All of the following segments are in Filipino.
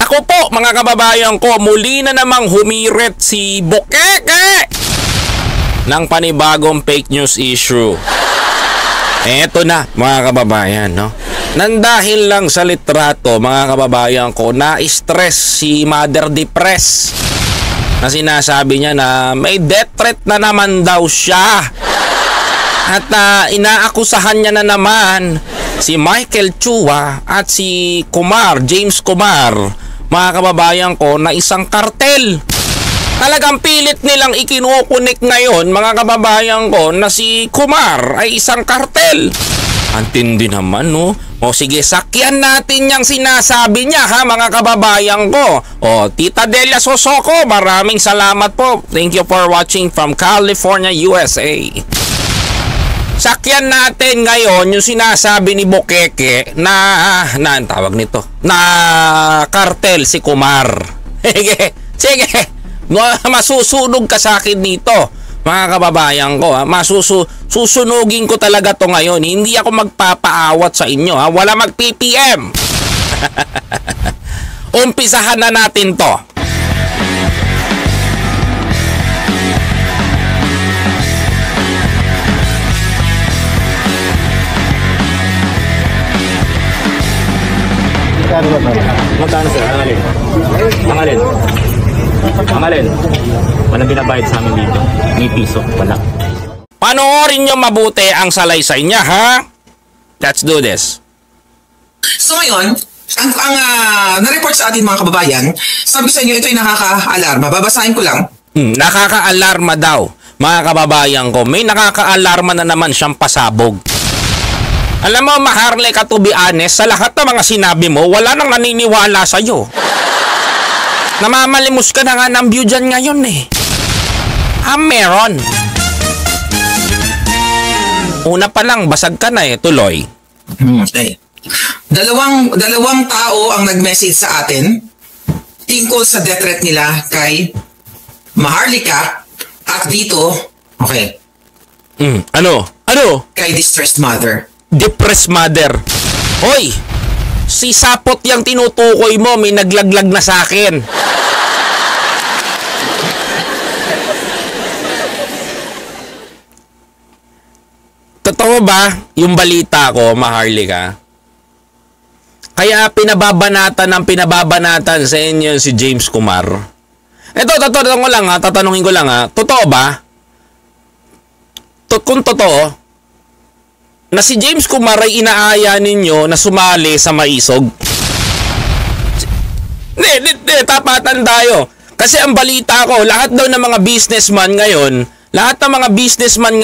Naku po mga kababayan ko, muli na namang humirit si Bukeke ng panibagong fake news issue. Eto na mga kababayan, no? Nandahil lang sa litrato mga kababayan ko, na-stress si Mother Depress na sinasabi niya na may death threat na naman daw siya. At inaakusahan niya na naman si Michael Chua at si James Kumar, mga kababayan ko, na isang kartel. Talagang pilit nilang ikinukunik ngayon, mga kababayan ko, na si Kumar ay isang kartel. Antindi naman, no? O sige, sakyan natin yung sinasabi niya, ha, mga kababayan ko. O, Tita Delia Sosoko, maraming salamat po. Thank you for watching from California, USA. Sakyan natin ngayon yung sinasabi ni Bukeke na ang tawag nito, na kartel si Kumar. Sige, masusunog ka sa akin dito, mga kababayan ko, ha? Susunugin ko talaga to ngayon. Hindi ako magpapaawat sa inyo, ha? Wala mag-PPM. Umpisahan na natin to. Magkano sir? Ang alin? Ang alin? Ang alin? Walang binabayad sa amin dito. May piso. Wala. Panoorin nyo mabuti ang salaysay niya, ha? Let's do this. So ngayon, ang na-report sa atin mga kababayan, sabi sa inyo ito ay nakaka-alarma. Babasahin ko lang. Nakaka-alarma daw, mga kababayan ko. May nakaka-alarma na naman siyang pasabog. Alam mo, Maharle, ka to be honest, sa lahat ng mga sinabi mo, wala nang naniniwala sa'yo. Namamalimos ka na nga ng view dyan ngayon eh. Meron. Una pa lang, basag ka na eh, tuloy. Okay. Dalawang tao ang nag-message sa atin tungkol sa death threat nila kay Maharlika at dito, okay. Ano? Kay distressed mother. Depressed mother. Hoy, si Sapot yung tinutukoy mo, may naglaglag na sa akin. Totoo ba yung balita ko, Maharlika? Kaya pinababanatan sa inyo si James Kumar. Ito, tatanungin ko lang ha. Totoo ba? Kung totoo, na si James Kumar ay inaaya ninyo na sumali sa maisog. Hindi, tapatan tayo. Kasi ang balita ko, lahat daw ng mga businessman ngayon, lahat ng mga businessman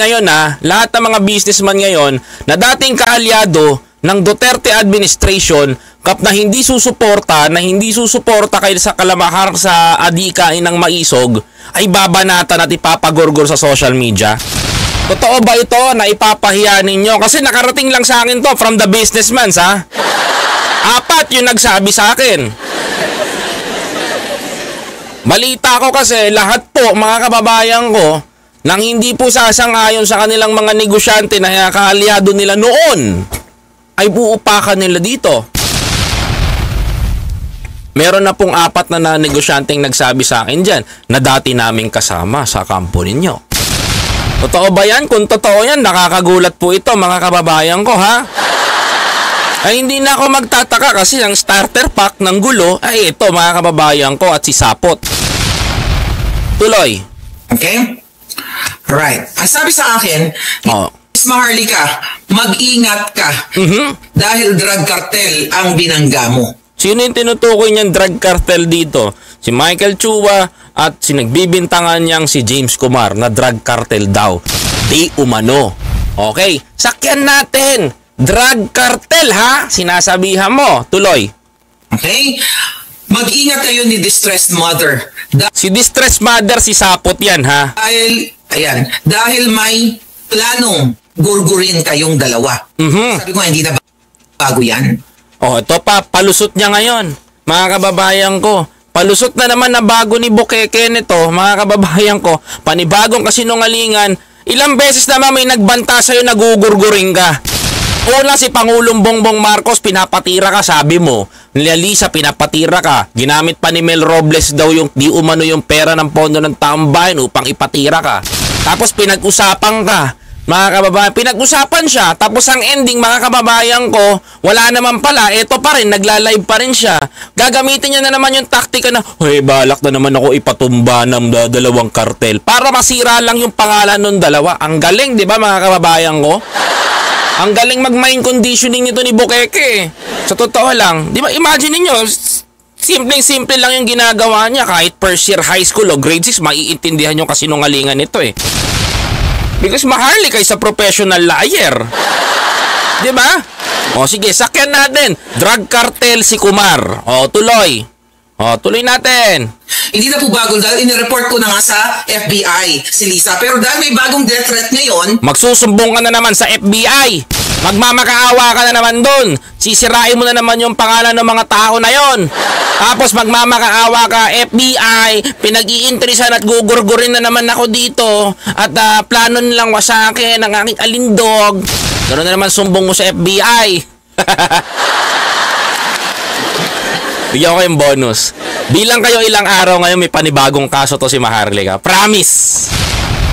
ngayon na dating kaalyado ng Duterte administration, na hindi susuporta kayo sa kalamahar sa adikain ng maisog, ay babanatan at ipapagorgor sa social media. Totoo ba ito na ipapahiya ninyo? Kasi nakarating lang sa akin to from the businessman, ha? 4 yung nagsabi sa akin. Balita ko kasi lahat po, mga kababayan ko, nang hindi po sasang-ayon sa kanilang mga negosyante na kaalyado nila noon, ay uupakan nila dito. Meron na pong 4 na negosyanteng nagsabi sa akin dyan na dati naming kasama sa kampo ninyo. Totoo ba yan? Kung totoo yan, nakakagulat po ito mga kababayan ko, ha? Ay hindi na ako magtataka kasi ang starter pack ng gulo ay ito mga kababayan ko at si Sapot. Tuloy. Okay? Right. Ang sabi sa akin, Miss Maharlika, mag-ingat ka dahil drug cartel ang binangga mo. Sino yung tinutukoy niyang drug cartel dito? Si Michael Chua at sinagbibintangan niyang si James Kumar na drug cartel daw. Di umano. Okay, sakyan natin. Drug cartel, ha? Sinasabihan mo. Tuloy. Okay? Mag-ingat kayo ni distressed mother. Si distressed mother, si Sapot yan, ha? Dahil may planong gurgurin kayong dalawa. Sabi ko, hindi na bago yan. Ito pa, palusot niya ngayon. Mga kababayan ko, palusot na naman na bago ni Bukeke nito, mga kababayan ko, panibagong kasinungalingan. Ilang beses naman may nagbanta sa'yo na gugurgurin ka. Una, si Pangulong Bongbong Marcos, pinapatira ka, sabi mo. Nila Lisa, pinapatira ka. Ginamit pa ni Mel Robles daw yung di umano yung pera ng pondo ng taong bayan upang ipatira ka. Tapos pinag-usapan ka. Mga kababayan, pinag-usapan siya. Tapos ang ending, mga kababayan ko, wala naman pala. Ito pa rin, nagla-live pa rin siya. Gagamitin niya na naman yung taktika na, hoy, balak na naman ako ipatumba ng dalawang kartel. Para masira lang yung pangalan ng dalawa. Ang galing, di ba mga kababayan ko? Ang galing mag-mind conditioning nito ni Bukeke. Sa totoo lang, di ba, imagine niyo, simpleng-simple lang yung ginagawa niya. Kahit first year high school o grade 6, maiintindihan yung kasinungalingan nito eh. Because maharli kayo sa professional liar. Di ba? O sige, sakyan natin. Drug cartel si Kumar. O tuloy. O tuloy natin. Hindi na po bago dahil inireport ko na nga sa FBI si Lisa. Pero dahil may bagong death threat ngayon, magsusumbong ka na naman sa FBI. Magmamakaawa ka na naman dun. Sisirain mo na naman yung pangalan ng mga tao na yon. Tapos magmamakaawa ka, FBI, pinag-iinteresan at gugurgurin na naman ako dito. At plano nilang wasakin ang aking alindog. Ganoon na naman sumbong mo sa FBI. Bigyan ko kayong bonus. Bilang kayo ilang araw ngayon, may panibagong kaso to si Maharlika. Promise!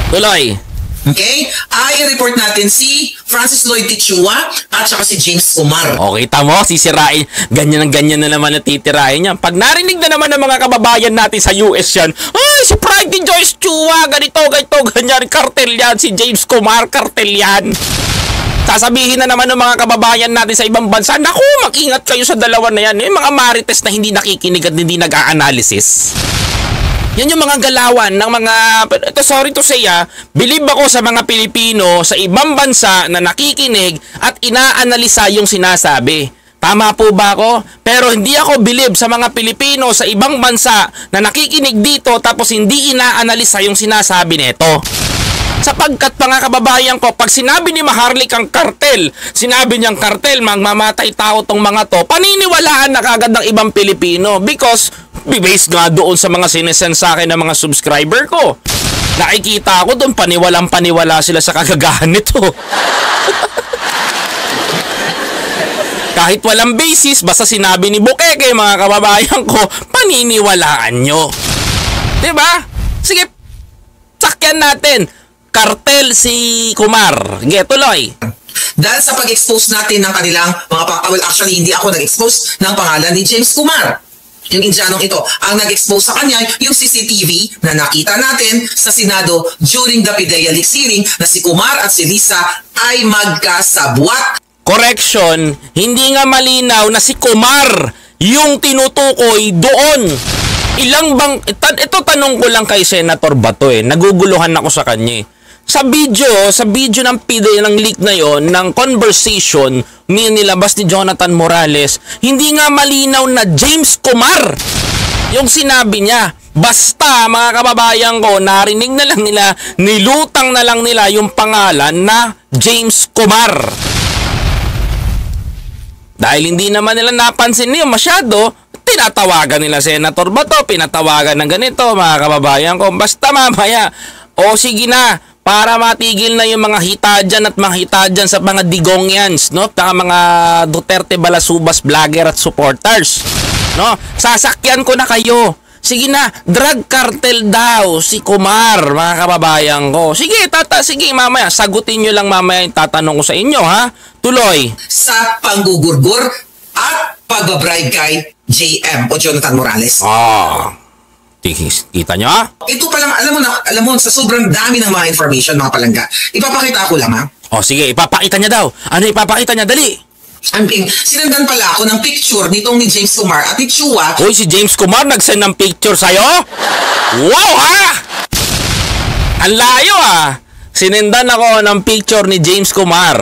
Tuloy! okay, ay report natin si Francis Lloyd Tichua at saka si James Kumar. Okay, tamo, sisirain. Ganyan na naman natitirain niya. Pag narinig na naman ng mga kababayan natin sa US yan, ay, si Frankie Joyce Chua, ganito, ganyan, kartel yan. Si James Kumar, kartel yan. Sasabihin na naman ng mga kababayan natin sa ibang bansa, naku, mag-ingat kayo sa dalawa na yan. Yung mga marites na hindi nakikinig at hindi nag-a-analysis. Yan yung mga galawan ng mga, ito sorry to say believe ako sa mga Pilipino sa ibang bansa na nakikinig at inaanalisa yung sinasabi. Tama po ba ako? Pero hindi ako believe sa mga Pilipino sa ibang bansa na nakikinig dito tapos hindi inaanalisa yung sinasabi nito. Sapagkat mga kababayan ko, pag sinabi ni Maharlika ang kartel, sinabi niyang kartel, magmamatay tao tong mga to, paniniwalaan na kagad ng ibang Pilipino because based nga doon sa mga sinesend sa akin ng mga subscriber ko. Nakikita ko doon, paniwalang-paniwala sila sa kagagahan nito. Kahit walang basis, basta sinabi ni Bukeke, mga kababayan ko, paniniwalaan nyo. Diba? Sige, sakyan natin. Kartel si Kumar. Sige, tuloy. Dahil sa pag-expose natin ng kanilang mga well, actually hindi ako nag-expose ng pangalan ni James Kumar. Yung Indianong ito, ang nag-expose sa kanya yung CCTV na nakita natin sa Senado during the PIDEA Leaks hearing na si Kumar at si Lisa ay magkasabwat. Correction, hindi nga malinaw na si Kumar yung tinutukoy doon. Ilang bang, ito tanong ko lang kay Senator Bato naguguluhan ako sa kanya Sa video ng PIDEA ng leak na yon, ng conversation nilabas ni Jonathan Morales, hindi nga malinaw na James Kumar yung sinabi niya. Basta mga kababayan ko, narinig na lang nila, nilutang na lang nila yung pangalan na James Kumar. Dahil hindi naman nila napansin niyo masyado, tinatawagan nila Senator Bato, pinatawagan ng ganito mga kababayan ko. Basta mamaya, o sige na, para matigil na yung mga hitadyan at mga hitadyan sa mga Digongyans, no? Taka mga Duterte Balasubas vlogger at supporters, no? Sasakyan ko na kayo. Sige na, drug cartel daw si Kumar, mga kababayan ko. Sige, sige mamaya, sagutin nyo lang mamaya yung tatanong ko sa inyo, ha? Tuloy. Sa panggugurgur at pagbabribe kay JM o Jonathan Morales. Kita nyo, ha? Ito pa lang, alam mo, sa sobrang dami ng mga information, mga palangga, ipapakita ko lang, ha? Sige, ipapakita niya daw. Ano ipapakita niya? Dali. Sinendan pala ako ng picture nitong ni James Kumar at ni Chua. Hoy, si James Kumar nagsend ng picture sa'yo? Wow, ha? Ang layo, ha? Sinendan ako ng picture ni James Kumar.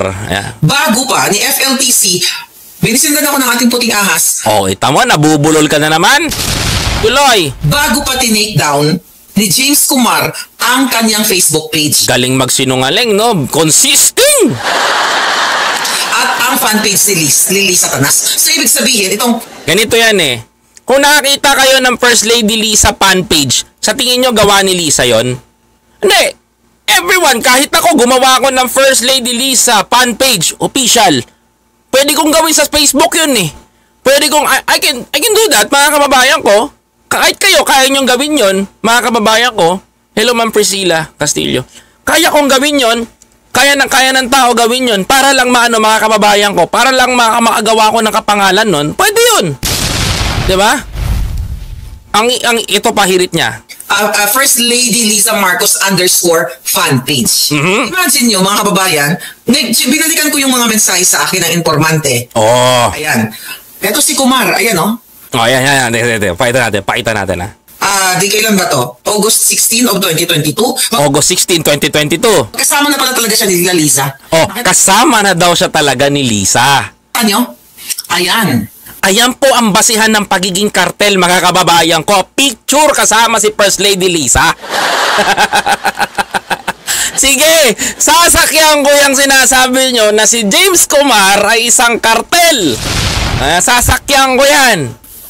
Bago pa ni FLTC, binisindan ako ng ating puting ahas. Tama, nabubulol ka na naman. Tuloy. Bago pa tinake down ni James Kumar ang kanyang Facebook page. Galing magsinungaling, no? Consisting! At ang fanpage ni Lisa Tanas. So, ibig sabihin, itong... Ganito yan Kung nakakita kayo ng First Lady Lisa fanpage, sa tingin nyo gawa ni Lisa yon? Hindi. Everyone, kahit ako, gumawa ako ng First Lady Lisa fanpage, official. Pwede kong gawin sa Facebook yun eh. Pwede kong, I can do that, mga kababayan ko. Kahit kayo, kaya nyong gawin yun, mga kababayan ko. Hello, Ma'am Priscilla Castillo. Kaya kong gawin yun. Kaya ng tao gawin yun. Para lang mga kababayan ko. Para lang makagawa ko ng kapangalan nun. Pwede yun. Diba? Ito pahirit niya. First Lady Lisa Marcos _ fan page. Imagine nyo, mga kababayan, binalikan ko yung mga mensahe sa akin ng informante. Oh. Ayan. Ito si Kumar. Ayan, oh. Oh, ayan. Pakita natin, ha. Di kailan ba to? August 16 of 2022? August 16, 2022. Kasama na pala talaga siya ni Lisa. Oh, kasama na daw siya talaga ni Lisa. Ano? Ayan. Ayan po ang basihan ng pagiging kartel, mga kababayan ko. Picture kasama si First Lady Lisa. Sige, sasakyan ko yung sinasabi nyo na si James Kumar ay isang kartel. Sasakyan ko yan.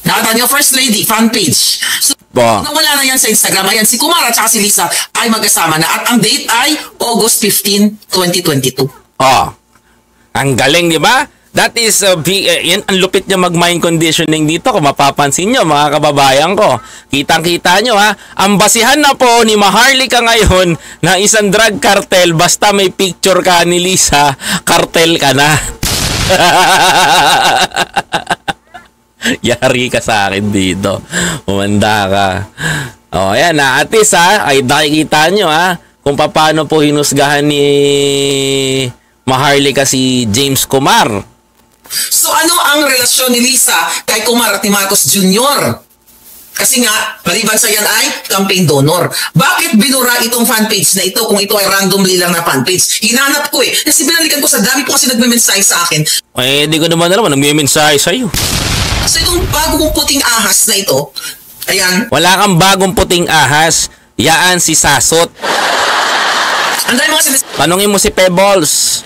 Nakita niyo, First Lady, fan page. So, wala na yan sa Instagram. Ayan, si Kumar at saka si Lisa ay magkasama na. At ang date ay August 15, 2022. Oh, ang galing, di ba? That is, yan, ang lupit niya mag-mind conditioning dito. Kung mapapansin nyo, mga kababayan ko. Kitang-kita nyo, ha? Ang basihan na po ni Maharlika ngayon na isang drug cartel, basta may picture ka ni Lisa, cartel ka na. Yari ka sa akin dito. Umanda ka. O, ayan, ha? At least, ha? Ay, nakikita nyo, ha? Kung paano po hinusgahan ni Maharlika si James Kumar. So ano ang relasyon ni Lisa kay Kumar at ni Marcos Jr.? Kasi nga, maliban sa yan ay campaign donor. Bakit binura itong fanpage na ito kung ito ay randomly lang na fanpage? Hinanap ko eh. Kasi binalikan ko sa dami po kasi nagme-mensahe sa akin. Eh, di ko naman nagme-mensahe sa'yo. So itong bagong puting ahas na ito, ayan. Wala kang bagong puting ahas. Yaan si Sasot. Ang dami mga tanungin mo si Pebbles.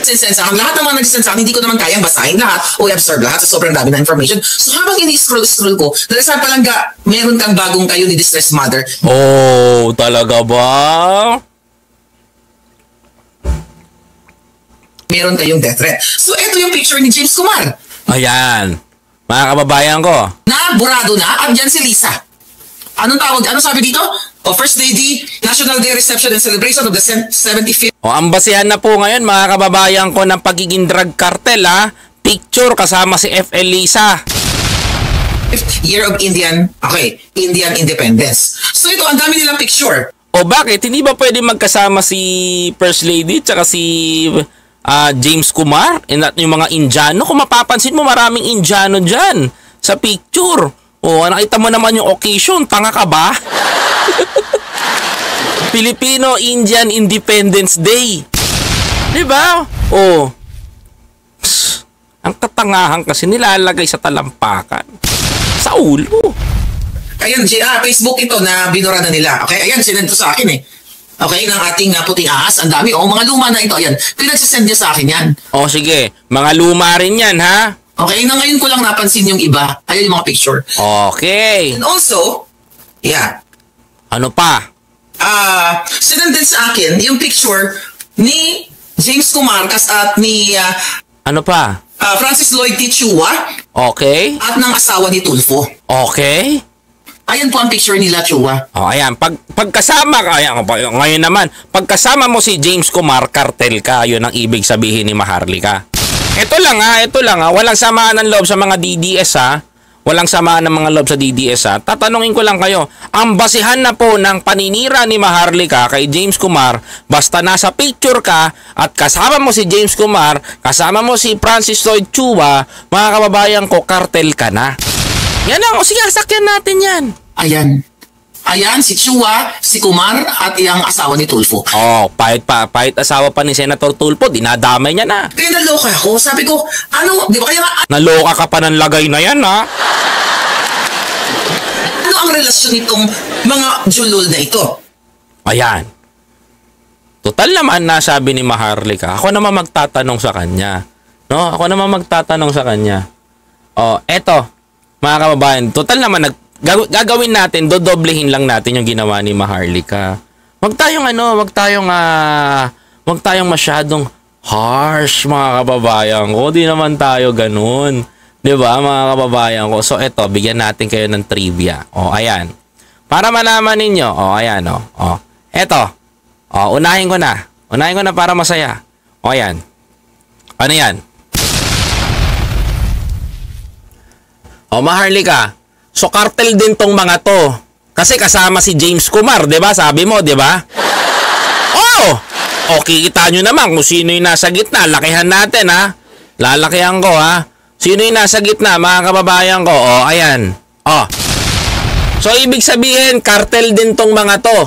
Sinsensya ang lahat ng mga nagsisensya hindi ko naman kayang basahin lahat o i-absorb lahat sa sobrang dami na information. So habang ini-scroll ko, dalasan pa lang meron kang bagong kayo ni Distressed Mother. Oh, talaga ba? Meron kayong death threat. So ito yung picture ni James Kumar. Ayan. Mga kababayan ko. Na burado na at dyan si Lisa. Anong tawag? Ano sabi dito? O First Lady, National Day Reception and Celebration of the 75th. O, ang basihan na po ngayon, mga kababayan ko, ng pagiging drug cartel, ha? Picture kasama si FL Lisa. Year of Indian Independence. So ito, ang dami nilang picture. O bakit? Hindi ba pwede magkasama si First Lady tsaka si James Kumar? At yung mga Indiano? Kung mapapansin mo, maraming Indiano dyan sa picture. O, nakita mo naman yung occasion. Tanga ka ba? Filipino-Indian Independence Day. Diba? Oh. Psst, ang katangahan kasi nilalagay sa talampakan. Sa ulo. Ayan, Facebook ito na binura na nila. Okay, ayan, sinend to sa akin eh. Okay, ng ating puting ahas. Ang dami. Oh, mga luma na ito. Ayan, pinagsisend niya sa akin yan. Oh, sige. Mga luma rin yan, ha? Okay, na ngayon ko lang napansin yung iba. Ayan yung mga picture. Okay. And also, yeah. Ano pa? Sinend din sa akin yung picture ni James Kumar at ni ano pa? Francis Lloyd T. Chua. Okay. At ng asawa ni Tulfo. Okay. Ayan po ang picture nila, Chua. Oh, ayan. Pagkasama ka, ayan, ngayon naman, pagkasama mo si James Kumar, kartel ka, yun ang ibig sabihin ni Maharlika. Ito lang ha. Walang samaan ng loob sa mga DDS ha. Walang samaan ng mga loob sa DDS ha. Tatanungin ko lang kayo, ang basihan na po ng paninira ni Maharlika kay James Kumar, basta nasa picture ka at kasama mo si James Kumar, kasama mo si Francis Lloyd Chua, mga kababayan ko, kartel ka na. Yan ang, sige, sakyan natin yan. Ayan, si Chua, si Kumar, at yung asawa ni Tulfo. Oh, pahit asawa pa ni Senator Tulfo, dinadamay niya na. Kaya naloka ako, sabi ko, di ba kaya naloka ka pa ng lagay na yan, ha? Ano ang relasyon nitong mga julol na ito? Ayan. Total naman na sabi ni Maharlika, ako naman magtatanong sa kanya. No? Ako naman magtatanong sa kanya. Oh, eto, mga kababayan, total naman gagawin natin, dodoblehin lang natin yung ginawa ni Maharlika. Wag tayong masyadong Harsh, mga kababayan ko. Di naman tayo ganun. Di ba, mga kababayan ko? So, eto, bigyan natin kayo ng trivia. O, ayan. Para malaman ninyo. O, ayan, o. O, eto. O, unahin ko na. Unahin ko na para masaya. O, ayan. Ano yan? O, Maharlika. So, cartel din tong mga to. Kasi kasama si James Kumar, di ba? Sabi mo, di ba? Oh! O, kikita nyo naman kung sino yung nasa gitna. Lakihan natin, ha? Lalakihan ko, ha? Sino yung nasa gitna, mga kababayan ko? O, ayan. O. So, ibig sabihin, cartel din tong mga to.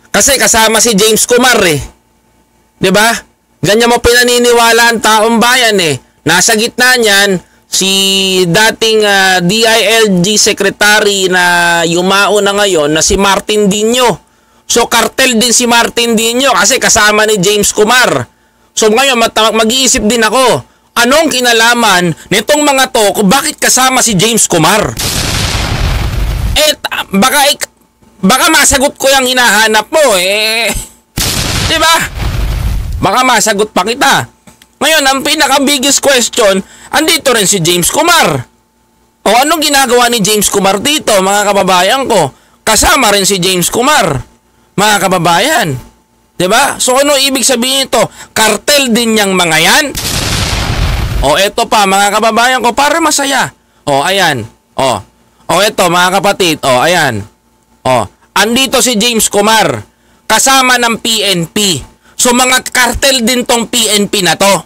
Kasi kasama si James Kumar, eh. Di ba? Ganyan mo pinaniniwala ang taong bayan, eh. Nasa gitna niyan, si dating DILG secretary na yumao na ngayon na si Martin Dino. So, cartel din si Martin Dino kasi kasama ni James Kumar. So, ngayon mag-iisip din ako, anong kinalaman nitong mga to kung bakit kasama si James Kumar? Eh, baka masagot ko yung hinahanap mo, eh. Diba? Baka masagot pa kita. Ngayon, ang pinaka-biggest question, andito rin si James Kumar. O anong ginagawa ni James Kumar dito, mga kababayan ko? Kasama rin si James Kumar, mga kababayan. Diba? So ano ibig sabihin ito? Cartel din niyang mga yan? O eto pa, mga kababayan ko, para masaya. O ayan. O eto, mga kapatid. O ayan. O, andito si James Kumar, kasama ng PNP. So mga cartel din tong PNP na to.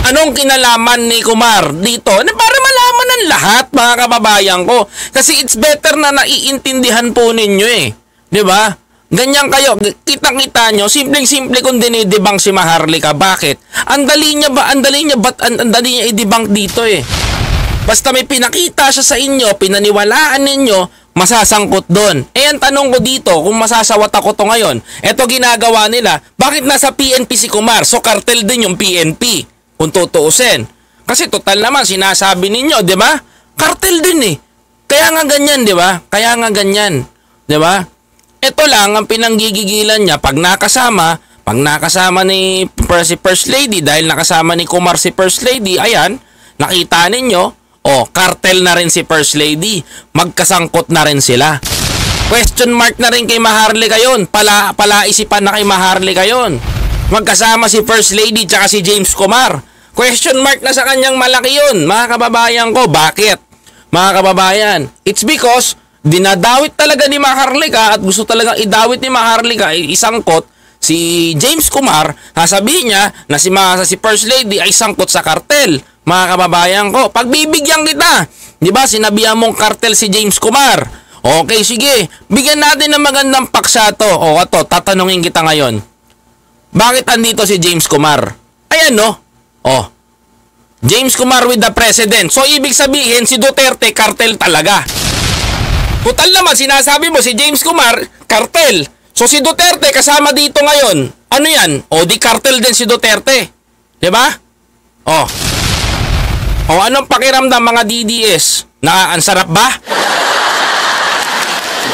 Anong kinalaman ni Kumar dito? Para malaman ng lahat, mga kababayan ko. Kasi it's better na naiintindihan po ninyo, eh. Diba? Ganyan kayo. Kitang-kita nyo, simpleng-simple kung dinidibang si Maharlika. Bakit? Ang dali niya i-debunk dito, eh. Basta may pinakita siya sa inyo, pinaniwalaan ninyo, masasangkot doon. Eh, ang tanong ko dito, kung masasawat ako to ngayon, eto ginagawa nila, bakit nasa PNP si Kumar? So, cartel din yung PNP. Kung tutuusin. Kasi total naman, sinasabi ninyo, di ba? Cartel din, eh. Kaya nga ganyan, di ba? Kaya nga ganyan. Di ba? Ito lang ang pinanggigigilan niya pag nakasama ni First Lady, dahil nakasama ni Kumar si First Lady, ayan, nakita ninyo, cartel na rin si First Lady. Magkasangkot na rin sila. Question mark na rin kay Maharlika yun. Palaisipan na kay Maharlika yun. Magkasama si First Lady tsaka si James Kumar. Question mark na sa kanyang malaki yun, mga kababayan ko. Bakit? Mga kababayan, it's because dinadawit talaga ni Maharlika at gusto talagang idawit ni Maharlika, isangkot si James Kumar. Sasabihin niya na si First Lady ay sangkot sa kartel. Mga kababayan ko, pagbibigyan kita. Di ba, sinabihan mong kartel si James Kumar. Okay, sige. Bigyan natin ng magandang paksa to. Ato, tatanungin kita ngayon. Bakit andito si James Kumar? Ayan, no? James Kumar with the president. So, ibig sabihin, si Duterte, kartel talaga. Total naman, sinasabi mo, si James Kumar, kartel. So, si Duterte, kasama dito ngayon. Ano yan? Di kartel din si Duterte. Diba? Anong pakiramdam mga DDS? Ang sarap ba?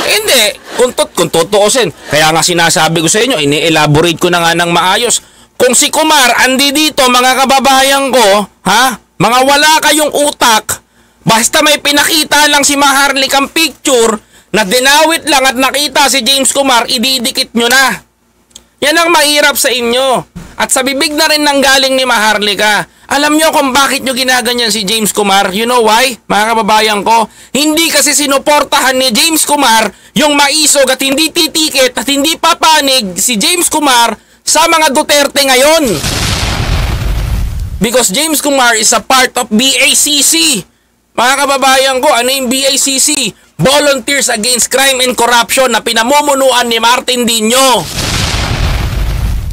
Hindi. Kung tutuusin. Kaya nga sinasabi ko sa inyo, ini-elaborate ko na nga ng maayos. Kung si Kumar andi dito, mga kababayan ko, mga wala kayong utak, basta may pinakita lang si Maharlikang picture na dinawit lang at nakita si James Kumar, ididikit nyo na. Yan ang mahirap sa inyo. At sa bibig na rin nang galing ni Maharlika. Alam nyo kung bakit nyo ginaganyan si James Kumar? You know why, mga kababayan ko? Hindi kasi sinuportahan ni James Kumar yung maisog at hindi titikit at hindi papanig si James Kumar sa mga Duterte ngayon. Because James Kumar is a part of BACC. Mga kababayan ko, ano yung BACC? Volunteers Against Crime and Corruption na pinamumunuan ni Martin Dino.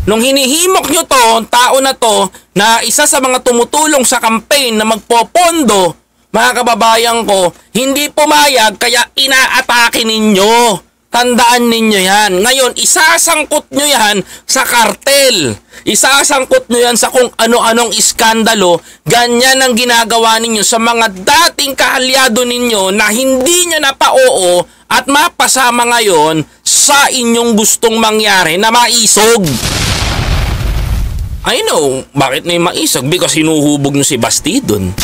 Nung hinihimok nyo to, tao na to, na isa sa mga tumutulong sa campaign na magpopondo, mga kababayan ko, hindi pumayag kaya inaatake ninyo. Tandaan ninyo yan. Ngayon, isasangkot nyo yan sa kartel. Isasangkot nyo yan sa kung ano-anong iskandalo. Ganyan ang ginagawa ninyo sa mga dating kaalyado ninyo na hindi nyo napao at mapasama ngayon sa inyong gustong mangyari na maisog. I know, bakit may maisog? Because hinuhubog nyo si Bastidon.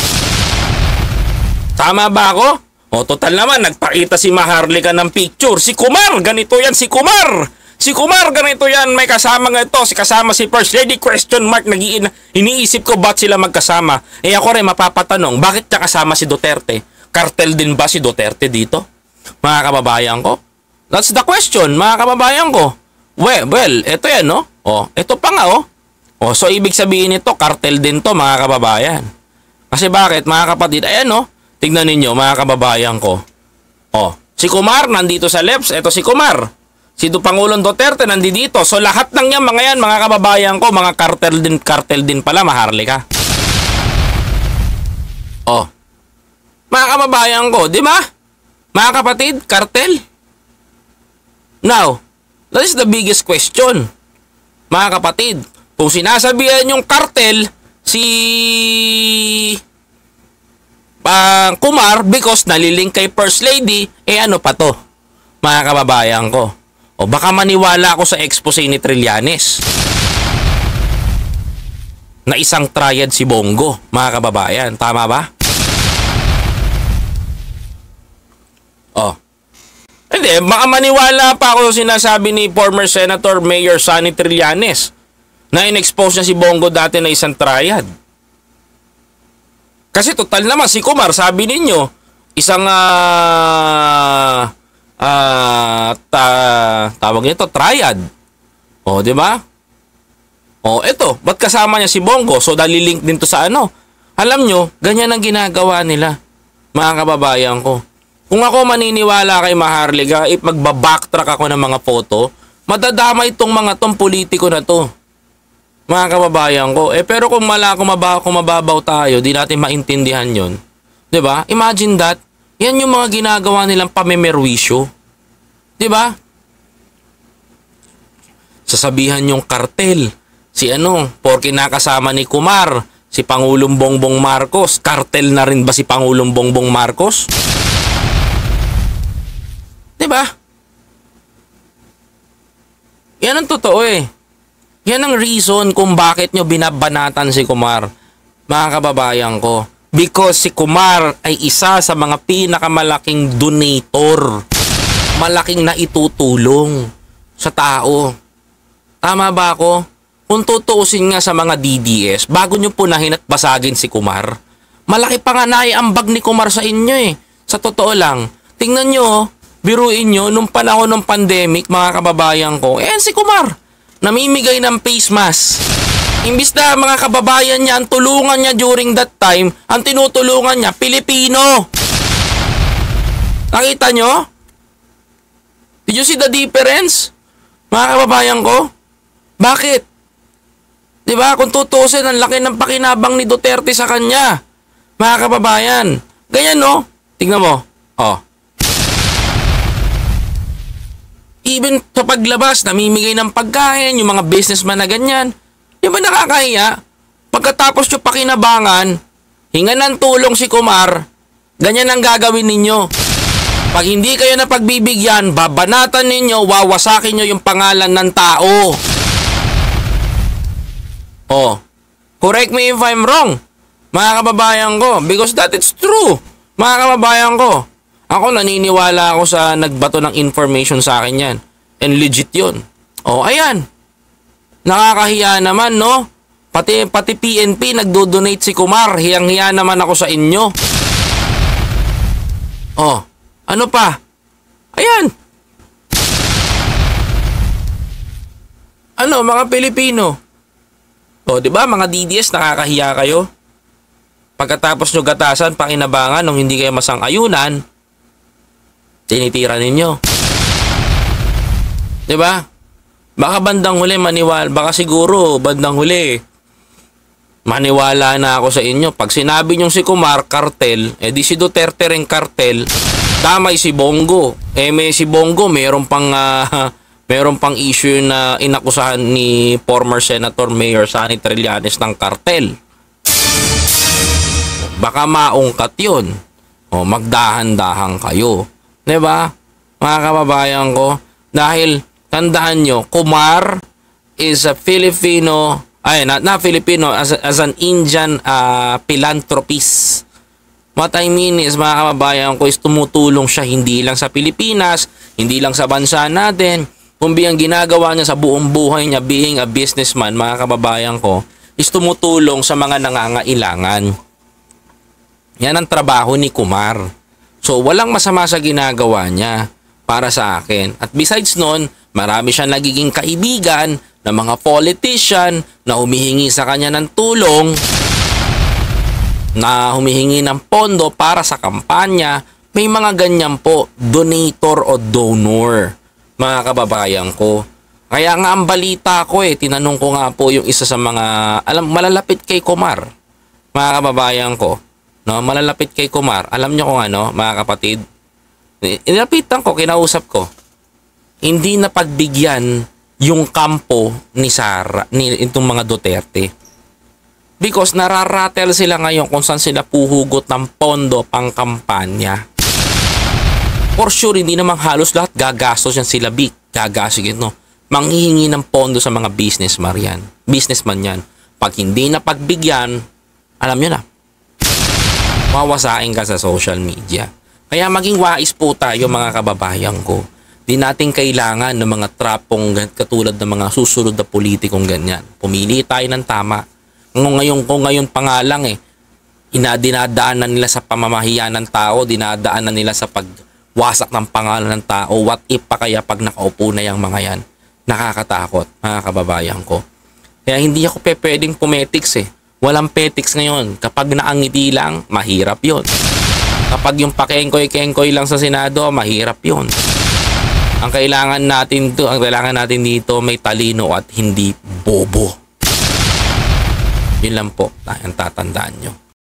Tama ba ako? O total naman, nagpakita si Maharlika ng picture. Si Kumar, ganito yan si Kumar. Si Kumar, ganito yan, may kasama nga ito. Kasama si First Lady, question mark, iniisip ko ba't sila magkasama. Eh ako rin mapapatanong, bakit niya kasama si Duterte? Kartel din ba si Duterte dito? Mga kababayan ko? That's the question, mga kababayan ko. Well, ito yan, no? O, ito pa nga, oh. O, so ibig sabihin nito, kartel din to, mga kababayan. Kasi bakit, mga kapatid? Ayan, no? Tignan ninyo, mga kababayan ko. O, si Kumar nandito sa left, ito si Kumar. Si Pangulong Duterte nandito. So lahat ng yan, mga kababayan ko, mga kartel din pala, Maharlika. O, mga kababayan ko, di ba? Mga kapatid, kartel. Now, that is the biggest question. Mga kapatid, kung sinasabihan yung kartel si Kumar because nalilink kay First Lady, eh ano pa to? Mga kababayan ko. O baka maniwala ako sa expose ni Trillanes na isang triad si Bongo, mga kababayan. Tama ba? O. Hindi, baka maniwala pa ako sinasabi ni former Senator Mayor Sonny Trillanes na in-expose niya si Bongo dati na isang triad. Kasi total naman si Kumar, sabi ninyo, isang tawag nito, triad. O, di ba? O, eto, ba't kasama niya si Bongo? So, dalilink din to sa ano? Alam nyo, ganyan ang ginagawa nila, mga kababayan ko. Kung ako maniniwala kay Maharlika, magbabacktrack ako ng mga photo, madadama itong mga tong politiko na to. Mga kababayan ko. Pero kung mababaw tayo, di natin maintindihan yon. 'Di ba? Imagine that. Yan yung mga ginagawa nilang pamemerwisyo. 'Di ba? Sasabihan yung kartel. Si porke nakasama ni Kumar, si Pangulong Bongbong Marcos, kartel na rin ba si Pangulong Bongbong Marcos? 'Di ba? Yan ang totoo eh. Yan ang reason kung bakit nyo binabanatan si Kumar, mga kababayan ko. Because si Kumar ay isa sa mga pinakamalaking donator. Malaking naitutulong sa tao. Tama ba ako? Kung tutuusin nga sa mga DDS, bago nyo punahin at basagin si Kumar, malaki pa nga naiambag ni Kumar sa inyo eh. Sa totoo lang, tingnan nyo, biruin nyo, nung panahon ng pandemic, mga kababayan ko, si Kumar, namimigay ng face mask. Imbis na mga kababayan niya, ang tulungan niya during that time, ang tinutulungan niya, Pilipino. Nakita nyo? Did you see the difference? Mga kababayan ko? Bakit? Diba? Kung tutusin, ang laki ng pakinabang ni Duterte sa kanya. Mga kababayan. Ganyan, no? Tignan mo. Oh. Even sa paglabas, namimigay ng pagkain, yung mga businessman na ganyan. Di ba nakakahiya? Pagkatapos yung pakinabangan, hinga ng tulong si Kumar, ganyan ang gagawin ninyo. Pag hindi kayo napagbibigyan, babanatan ninyo, wawasakin nyo yung pangalan ng tao. Oh, correct me if I'm wrong, mga kababayan ko, because that is true, mga kababayan ko. Ako naniniwala ako sa nagbato ng information sa akin yan. And legit yun. O, ayan. Nakakahiya naman, no? Pati PNP nagdo-donate si Kumar. Hiyang-hiya naman ako sa inyo. O, ano pa? Ayan. Ano, mga Pilipino? O, di ba mga DDS nakakahiya kayo? Pagkatapos nyo gatasan, pakinabangan nung hindi kayo masang-ayunan, tinitira ninyo. Diba? Baka bandang huli baka siguro bandang huli maniwala na ako sa inyo. Pag sinabi nyo si Kumar, kartel, di si Duterte rin kartel, damay si Bongo. May si Bongo, meron pang issue na inakusahan ni former Senator Mayor Sonny Trillanes ng kartel. Baka maungkat yun. O, magdahan-dahan kayo. Diba? Mga kababayan ko, dahil tandaan nyo, Kumar is a Filipino Ay, not Filipino, as an Indian philanthropist. What I mean is, mga kababayan ko, is tumutulong siya hindi lang sa Pilipinas, hindi lang sa bansa natin, kundi ang ginagawa niya sa buong buhay niya being a businessman, mga kababayan ko, is tumutulong sa mga nangangailangan. Yan ang trabaho ni Kumar. So, walang masama sa ginagawa niya para sa akin. At besides nun, marami siyang nagiging kaibigan ng mga politician na humihingi sa kanya ng tulong, na humihingi ng pondo para sa kampanya. May mga ganyan po, donator o donor, mga kababayan ko. Kaya nga ang balita ko tinanong ko nga po yung isa sa mga, malalapit kay Kumar, mga kababayan ko. No, malalapit kay Kumar. Alam niyo kung ano, mga kapatid? Inapitan ko, kinausap ko. Hindi na pagbigyan yung kampo ni Sara, itong mga Duterte. Because nararatel sila ngayon kung saan sila puhugot ng pondo pang kampanya. For sure, hindi namang halos lahat gagastos yan sila big. Gagastos no? Manghihingi ng pondo sa mga businessman yan. Pag hindi na pagbigyan, alam nyo na, wawasain ka sa social media. Kaya maging wais po tayo, mga kababayan ko. Di natin kailangan ng mga trapong katulad ng mga susunod na politikong ganyan. Pumili tayo ng tama. Kung ngayon pa nga lang dinadaanan nila sa pamamahiya ng tao, dinadaanan nila sa pagwasak ng pangalan ng tao. What if pa kaya pag nakaupo na yung mga yan? Nakakatakot, mga kababayan ko. Kaya hindi ako pwedeng pumetics Walang petics ngayon. Kapag naangiti lang, mahirap yon. Kapag yung pakengkoy-kengkoy lang sa Senado, mahirap yon. Ang kailangan natin dito may talino at hindi bobo. Yun lang po ang tatandaan nyo.